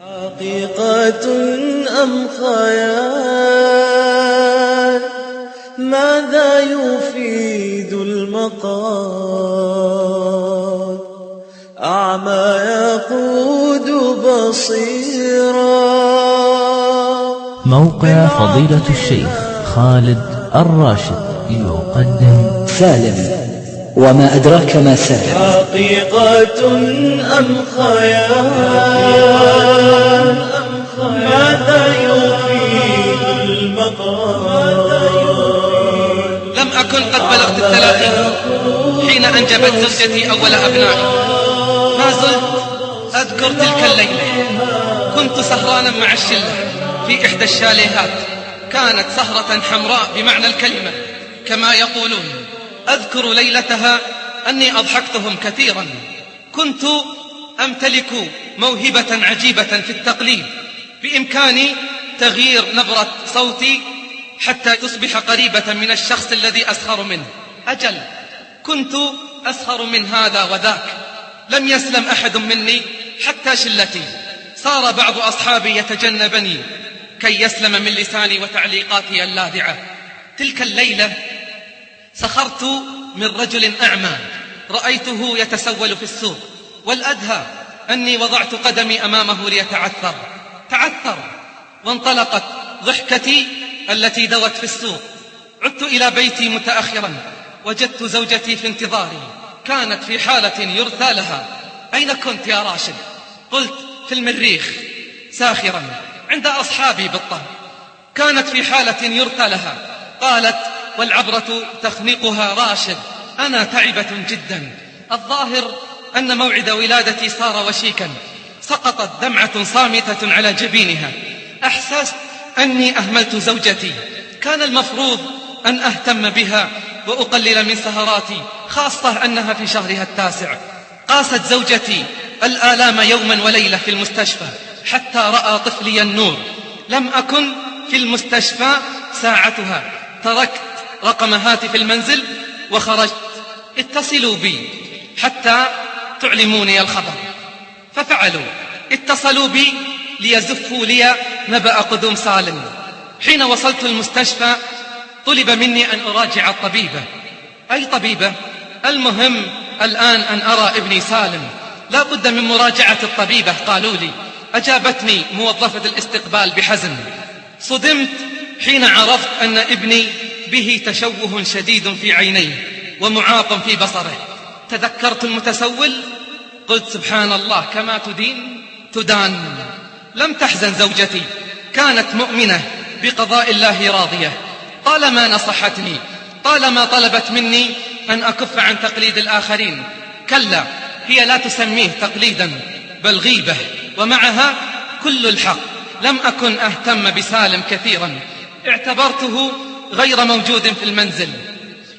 حقيقة أم خيال؟ ماذا يفيد المقال؟ أعمى يقود بصيرا. موقع فضيلة الشيخ خالد الراشد يقدم سالم، وما أدراك ما سالم. حقيقة أم خيال؟ ماذا يفيد المقال؟ لم أكن قد بلغت 30 حين أنجبت زوجتي أول أبنائي. ما زلت أذكر تلك الليلة، كنت سهرانا مع الشلة في إحدى الشاليهات، كانت سهرة حمراء بمعنى الكلمة كما يقولون. أذكر ليلتها أني أضحكتهم كثيرا. كنت أمتلك موهبة عجيبة في التقليد، بإمكاني تغيير نبرة صوتي حتى تصبح قريبة من الشخص الذي أسخر منه. أجل، كنت أسخر من هذا وذاك، لم يسلم أحد مني حتى شلتي. صار بعض أصحابي يتجنبني كي يسلم من لساني وتعليقاتي اللاذعة. تلك الليلة سخرت من رجل أعمى رأيته يتسول في السوق، والأدهى أني وضعت قدمي أمامه ليتعثر. تعثر وانطلقت ضحكتي التي دوت في السوق. عدت إلى بيتي متأخرا، وجدت زوجتي في انتظاري، كانت في حالة يرثى لها. أين كنت يا راشد؟ قلت في المريخ ساخرا عند أصحابي بالطهر. كانت في حالة يرثى لها. قالت والعبرة تخنقها راشد، أنا تعبة جدا، الظاهر أن موعد ولادتي صار وشيكا. سقطت دمعة صامتة على جبينها. أحسست أني أهملت زوجتي، كان المفروض أن أهتم بها وأقلل من سهراتي، خاصة أنها في شهرها التاسع. قاست زوجتي الآلام يوما وليلة في المستشفى حتى رأى طفلي النور. لم أكن في المستشفى ساعتها، تركت رقم هاتف المنزل وخرجت. اتصلوا بي حتى تعلموني الخبر، ففعلوا. اتصلوا بي ليزفوا لي نبأ قدوم سالم. حين وصلت المستشفى طلب مني أن أراجع الطبيبة. أي طبيبة؟ المهم الآن أن أرى ابني سالم، لا بد من مراجعة الطبيبة قالوا لي. أجابتني موظفة الاستقبال بحزن. صدمت حين عرفت أن ابني به تشوه شديد في عينيه ومعاق في بصره. تذكرت المتسول، قلت سبحان الله، كما تدين تدان. لم تحزن زوجتي، كانت مؤمنة بقضاء الله راضية. طالما نصحتني، طالما طلبت مني أن أكف عن تقليد الآخرين. كلا، هي لا تسميه تقليدا بل غيبة، ومعها كل الحق. لم أكن أهتم بسالم كثيرا، اعتبرته غير موجود في المنزل.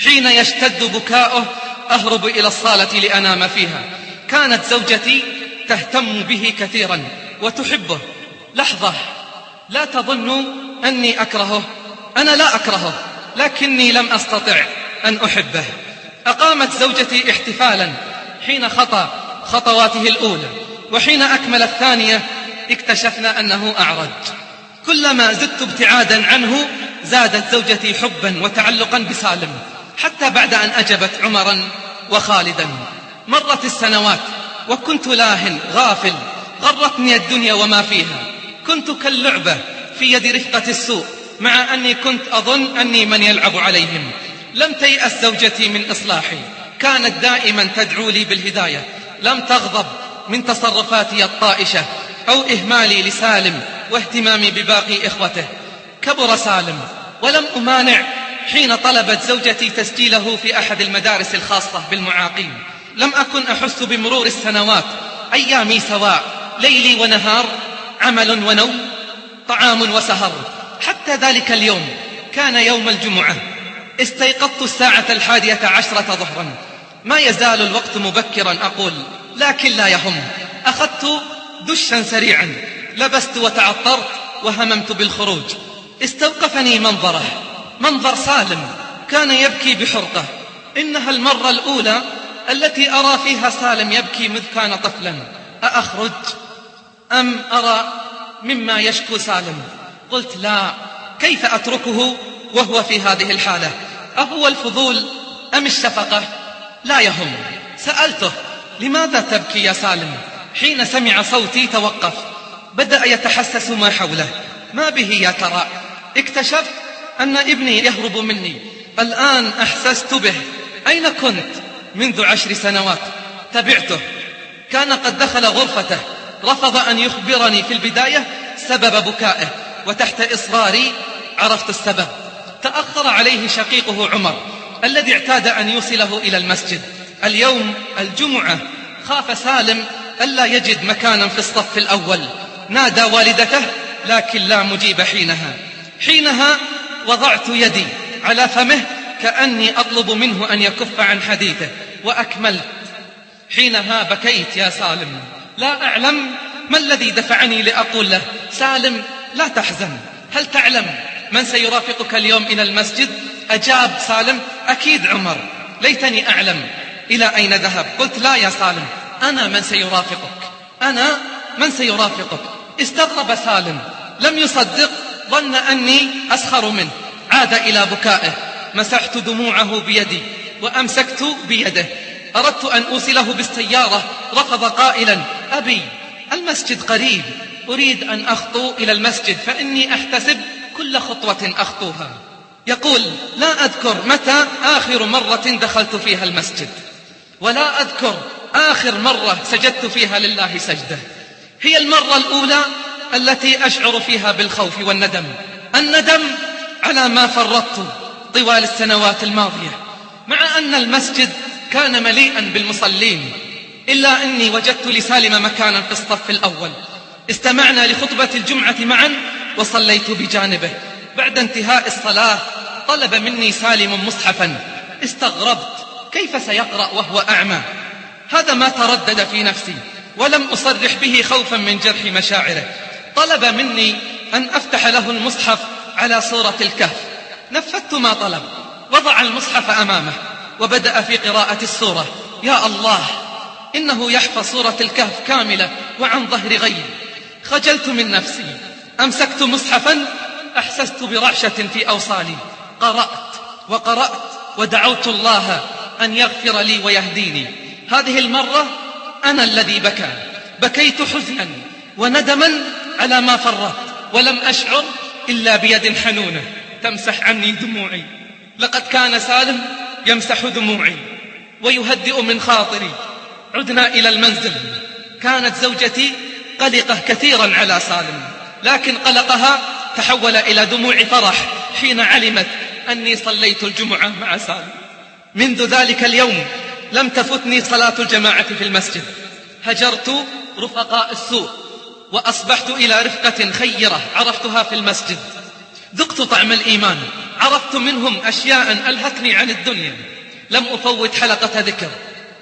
حين يشتد بكاؤه أهرب إلى الصالة لأنام فيها. كانت زوجتي تهتم به كثيرا وتحبه. لحظة، لا تظنوا أني أكرهه، أنا لا أكرهه، لكني لم أستطع أن أحبه. أقامت زوجتي احتفالا حين خطى خطواته الأولى، وحين أكمل الثانية اكتشفنا أنه أعرج. كلما زدت ابتعادا عنه زادت زوجتي حبا وتعلقا بسالم، حتى بعد أن أجبت عمرا وخالدا. مرت السنوات وكنت لاهٍ غافل، غرتني الدنيا وما فيها. كنت كاللعبة في يد رفقة السوء، مع أني كنت أظن أني من يلعب عليهم. لم تيأس زوجتي من إصلاحي، كانت دائما تدعو لي بالهداية. لم تغضب من تصرفاتي الطائشة أو إهمالي لسالم واهتمامي بباقي إخوته. كبر سالم ولم أمانع حين طلبت زوجتي تسجيله في أحد المدارس الخاصة بالمعاقين. لم أكن أحس بمرور السنوات، أيامي سواء، ليلي ونهار، عمل ونوم، طعام وسهر. حتى ذلك اليوم كان يوم الجمعة. استيقظت الساعة 11 ظهرا. ما يزال الوقت مبكرا أقول، لكن لا يهم. أخذت دشا سريعا، لبست وتعطرت وهممت بالخروج. استوقفني منظره، منظر سالم كان يبكي بحرقة. إنها المرة الأولى التي أرى فيها سالم يبكي مذ كان طفلا. أأخرج؟ أم أرى مما يشكو سالم؟ قلت لا، كيف أتركه وهو في هذه الحالة؟ أهو الفضول أم الشفقة؟ لا يهم. سألته: لماذا تبكي يا سالم؟ حين سمع صوتي توقف، بدأ يتحسس ما حوله. ما به يا ترى؟ اكتشفت أن ابني يهرب مني. الآن أحسست به. أين كنت؟ منذ 10 سنوات. تبعته، كان قد دخل غرفته، رفض أن يخبرني في البداية سبب بكائه، وتحت إصراري عرفت السبب. تأخر عليه شقيقه عمر الذي اعتاد أن يوصله إلى المسجد. اليوم الجمعة، خاف سالم ألا يجد مكانا في الصف الأول. نادى والدته لكن لا مجيب. حينها وضعت يدي على فمه كأني أطلب منه أن يكف عن حديثه، وأكملت: حينها بكيت يا سالم. لا أعلم ما الذي دفعني لأقول له: سالم لا تحزن، هل تعلم من سيرافقك اليوم إلى المسجد؟ أجاب سالم: أكيد عمر. ليتني أعلم إلى أين ذهب. قلت: لا يا سالم، أنا من سيرافقك، أنا من سيرافقك. استغرب سالم، لم يصدق، ظن أني أسخر منه. عاد إلى بكائه. مسحت دموعه بيدي وأمسكت بيده. أردت أن أوصله بالسيارة، رفض قائلا: أبي، المسجد قريب، أريد أن أخطو إلى المسجد فإني أحتسب كل خطوة أخطوها. يقول: لا أذكر متى آخر مرة دخلت فيها المسجد، ولا أذكر آخر مرة سجدت فيها لله سجدة. هي المرة الأولى التي أشعر فيها بالخوف والندم، الندم على ما فرطت طوال السنوات الماضية. مع أن المسجد كان مليئا بالمصلين، إلا أني وجدت لسالم مكانا في الصف الأول. استمعنا لخطبة الجمعة معا وصليت بجانبه. بعد انتهاء الصلاة طلب مني سالم مصحفا. استغربت، كيف سيقرأ وهو أعمى؟ هذا ما تردد في نفسي، ولم أصرح به خوفا من جرح مشاعره. طلب مني أن أفتح له المصحف على سورة الكهف. نفذت ما طلب، وضع المصحف أمامه وبدأ في قراءة السورة. يا الله، إنه يحفظ سورة الكهف كاملة وعن ظهر غيب. خجلت من نفسي، أمسكت مصحفا، أحسست برعشة في أوصالي. قرأت وقرأت ودعوت الله أن يغفر لي ويهديني. هذه المرة أنا الذي بكى. بكيت حزنا وندما على ما فرطت، ولم أشعر إلا بيد حنونة تمسح عني دموعي. لقد كان سالم يمسح دموعي ويهدئ من خاطري. عدنا إلى المنزل. كانت زوجتي قلقة كثيرا على سالم، لكن قلقها تحول إلى دموع فرح حين علمت أني صليت الجمعة مع سالم. منذ ذلك اليوم لم تفتني صلاة الجماعة في المسجد. هجرت رفقاء السوء وأصبحت إلى رفقة خيرة عرفتها في المسجد. ذقت طعم الإيمان، عرفت منهم أشياء ألهتني عن الدنيا. لم أفوت حلقة ذكر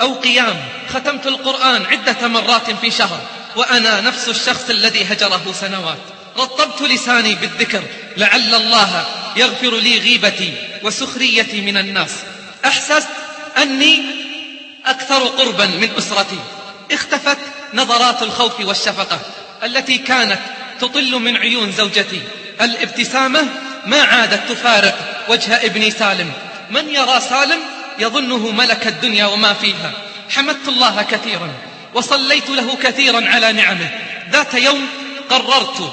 أو قيام. ختمت القرآن عدة مرات في شهر وأنا نفس الشخص الذي هجره سنوات. رطبت لساني بالذكر لعل الله يغفر لي غيبتي وسخريتي من الناس. أحسست أني أكثر قربا من أسرتي. اختفت نظرات الخوف والشفقة التي كانت تطل من عيون زوجتي. الابتسامة ما عادت تفارق وجه ابني سالم. من يرى سالم يظنه ملك الدنيا وما فيها. حمدت الله كثيرا وصليت له كثيرا على نعمه. ذات يوم قررت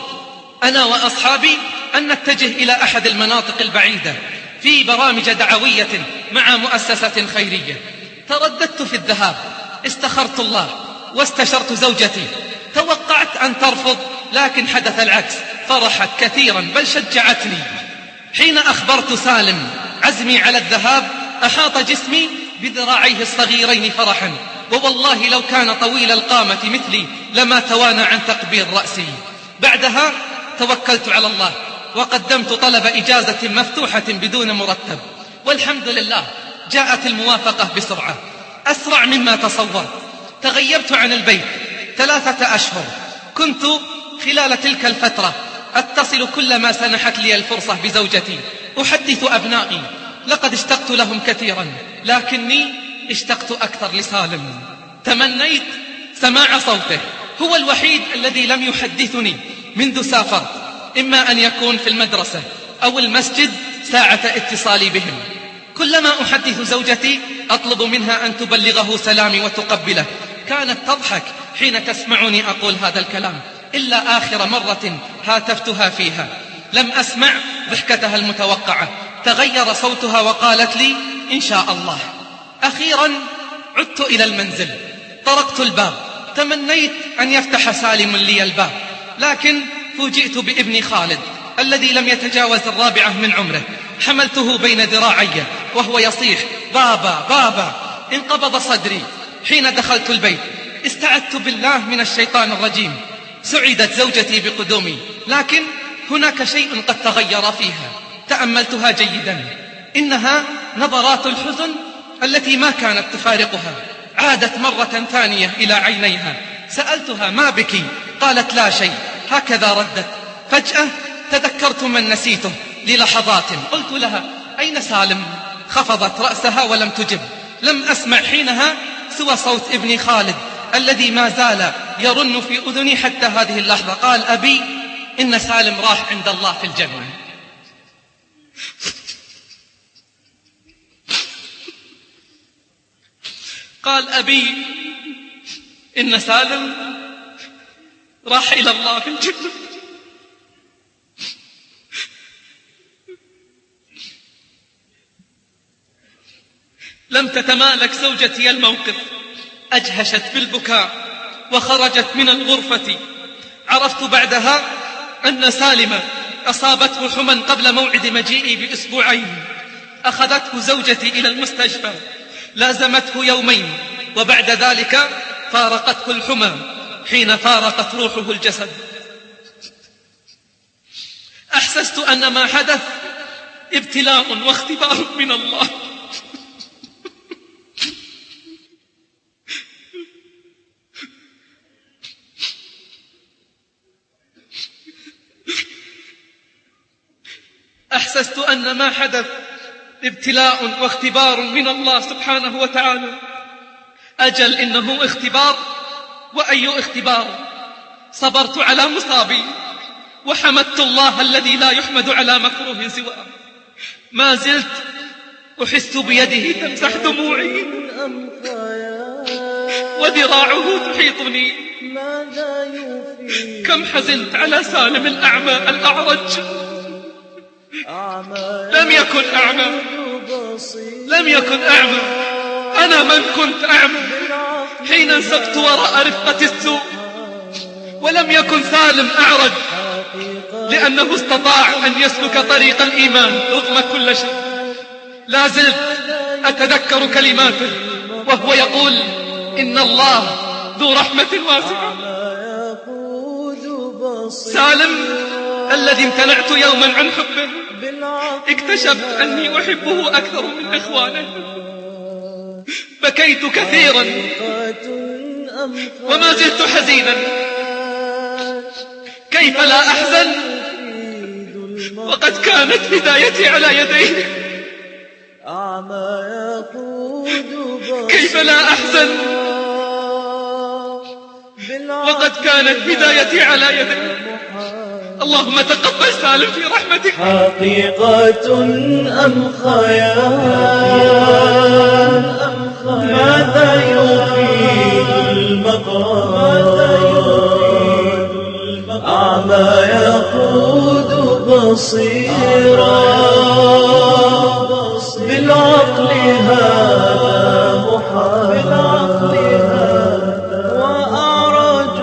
أنا وأصحابي أن نتجه إلى أحد المناطق البعيدة في برامج دعوية مع مؤسسة خيرية. ترددت في الذهاب، استخرت الله واستشرت زوجتي. توقعت أن ترفض، لكن حدث العكس، فرحت كثيرا بل شجعتني. حين أخبرت سالم عزمي على الذهاب أحاط جسمي بذراعيه الصغيرين فرحا، ووالله لو كان طويل القامة مثلي لما توانى عن تقبيل رأسي. بعدها توكلت على الله وقدمت طلب إجازة مفتوحة بدون مرتب، والحمد لله جاءت الموافقة بسرعة أسرع مما تصورت. تغيبت عن البيت 3 أشهر. كنت خلال تلك الفترة أتصل كلما سنحت لي الفرصة بزوجتي، أحدث أبنائي. لقد اشتقت لهم كثيرا، لكني اشتقت أكثر لسالم. تمنيت سماع صوته. هو الوحيد الذي لم يحدثني منذ سافرت، إما أن يكون في المدرسة أو المسجد ساعة اتصالي بهم. كلما أحدث زوجتي أطلب منها أن تبلغه سلامي وتقبله، كانت تضحك حين تسمعني أقول هذا الكلام، إلا آخر مرة هاتفتها فيها لم أسمع ضحكتها المتوقعة، تغير صوتها وقالت لي إن شاء الله. أخيرا عدت إلى المنزل، طرقت الباب، تمنيت أن يفتح سالم لي الباب، لكن فوجئت بابني خالد الذي لم يتجاوز 4 من عمره، حملته بين ذراعي وهو يصيح بابا بابا. انقبض صدري حين دخلت البيت، استعذت بالله من الشيطان الرجيم. سعدت زوجتي بقدومي، لكن هناك شيء قد تغير فيها، تأملتها جيدا، إنها نظرات الحزن التي ما كانت تفارقها عادت مرة ثانية إلى عينيها. سألتها ما بك؟ قالت لا شيء، هكذا ردت. فجأة تذكرت من نسيته للحظات، قلت لها أين سالم؟ خفضت رأسها ولم تجب. لم أسمع حينها سوى صوت ابني خالد الذي ما زال يرن في أذني حتى هذه اللحظة. قال أبي إن سالم راح عند الله في الجنة. قال أبي إن سالم راح إلى الله في الجنة. لم تتمالك زوجتي الموقف، أجهشت بالبكاء وخرجت من الغرفة. عرفت بعدها أن سالم أصابته حمى قبل موعد مجيئي ب2 أخذته زوجتي إلى المستشفى، لازمته 2 يوم، وبعد ذلك فارقته الحمى حين فارقت روحه الجسد. أحسست أن ما حدث ابتلاء واختبار من الله. أحسست أن ما حدث ابتلاء واختبار من الله سبحانه وتعالى. أجل إنه اختبار، وأي اختبار. صبرت على مصابي وحمدت الله الذي لا يحمد على مكروه سواه. ما زلت أحس بيده تمسح دموعي وذراعه تحيطني. كم حزنت على سالم الأعمى الأعرج. لم يكن أعمى، لم يكن أعمى، أنا من كنت أعمى حين انسبت وراء رفقة السوء. ولم يكن سالم أعرج لأنه استطاع أن يسلك طريق الإيمان رغم كل شيء. لا زلت أتذكر كلماته وهو يقول إن الله ذو رحمة واسعة. سالم الذي امتنعت يوما عن حبه اكتشفت أني أحبه أكثر من إخوانه. بكيت كثيرا وما زلت حزينا. كيف لا أحزن وقد كانت هدايتي على يديه؟ كيف لا أحزن وقد كانت هدايتي على يديه؟ اللهم تقبل سالم في رحمتك. حقيقة أم خيال؟ ماذا يفيد المقال؟ أعمى يقود بصيرا، بالعقل هذا محال، وأعرج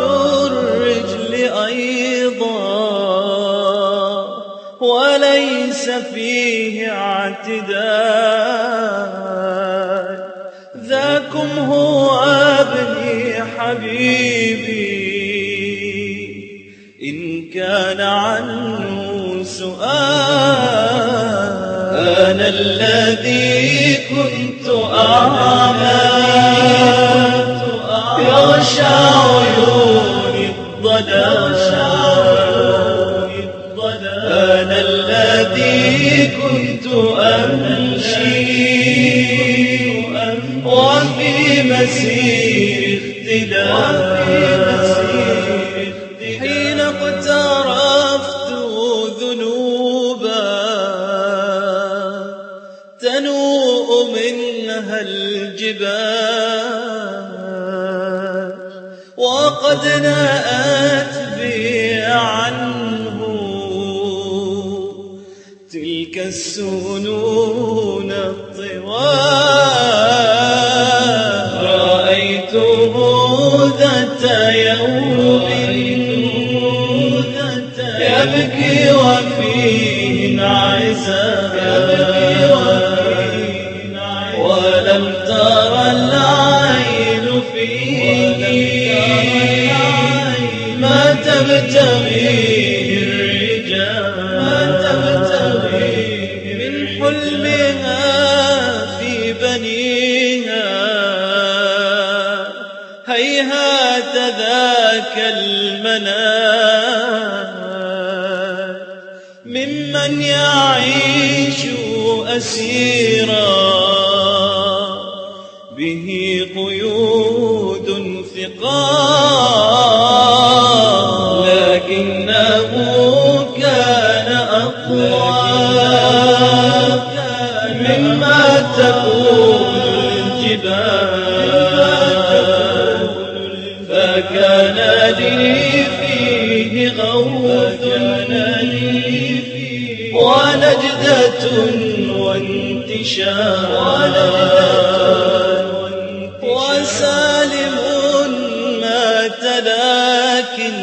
الرجل أيضا وليس فيه اعتدال. ذاكم هو ابني حبيبي إن كان عنه سؤال. أنا الذي كنت أعمى يغشى عيوني الضلال. أنا الذي كنت أمشي وفي مسير اختلاف اقترفت ذنوبا تنوء منها الجبال، وقد نأت بي عنه تلك السنون الطوال. رأيته ذات يوم يبكي وفيه انعزال، ولم تر العين فيه ما تبتغيه الرجال، من حلمها في بنيها هيهات ذاك المنال، ممن يعيش أسيرا به قيود ثقال، لكنه كان أقوى مما تكون الجبال، فكان لي فيه غوث ونجدة وانتشار، وسالم مات لكن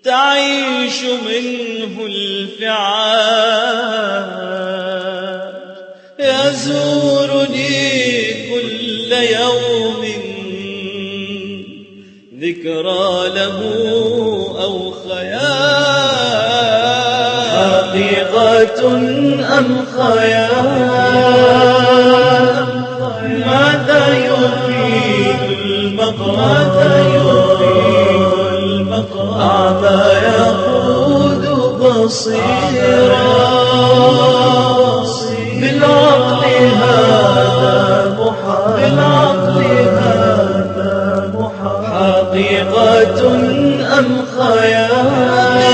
تعيش منه الفعال، يزورني كل يوم ذكرى له أو خيال، حقيقة أم خيال، ماذا يفيد المقال، أعمى يقود بصيرا، بالعقل هذا محال، حقيقة أم خيال،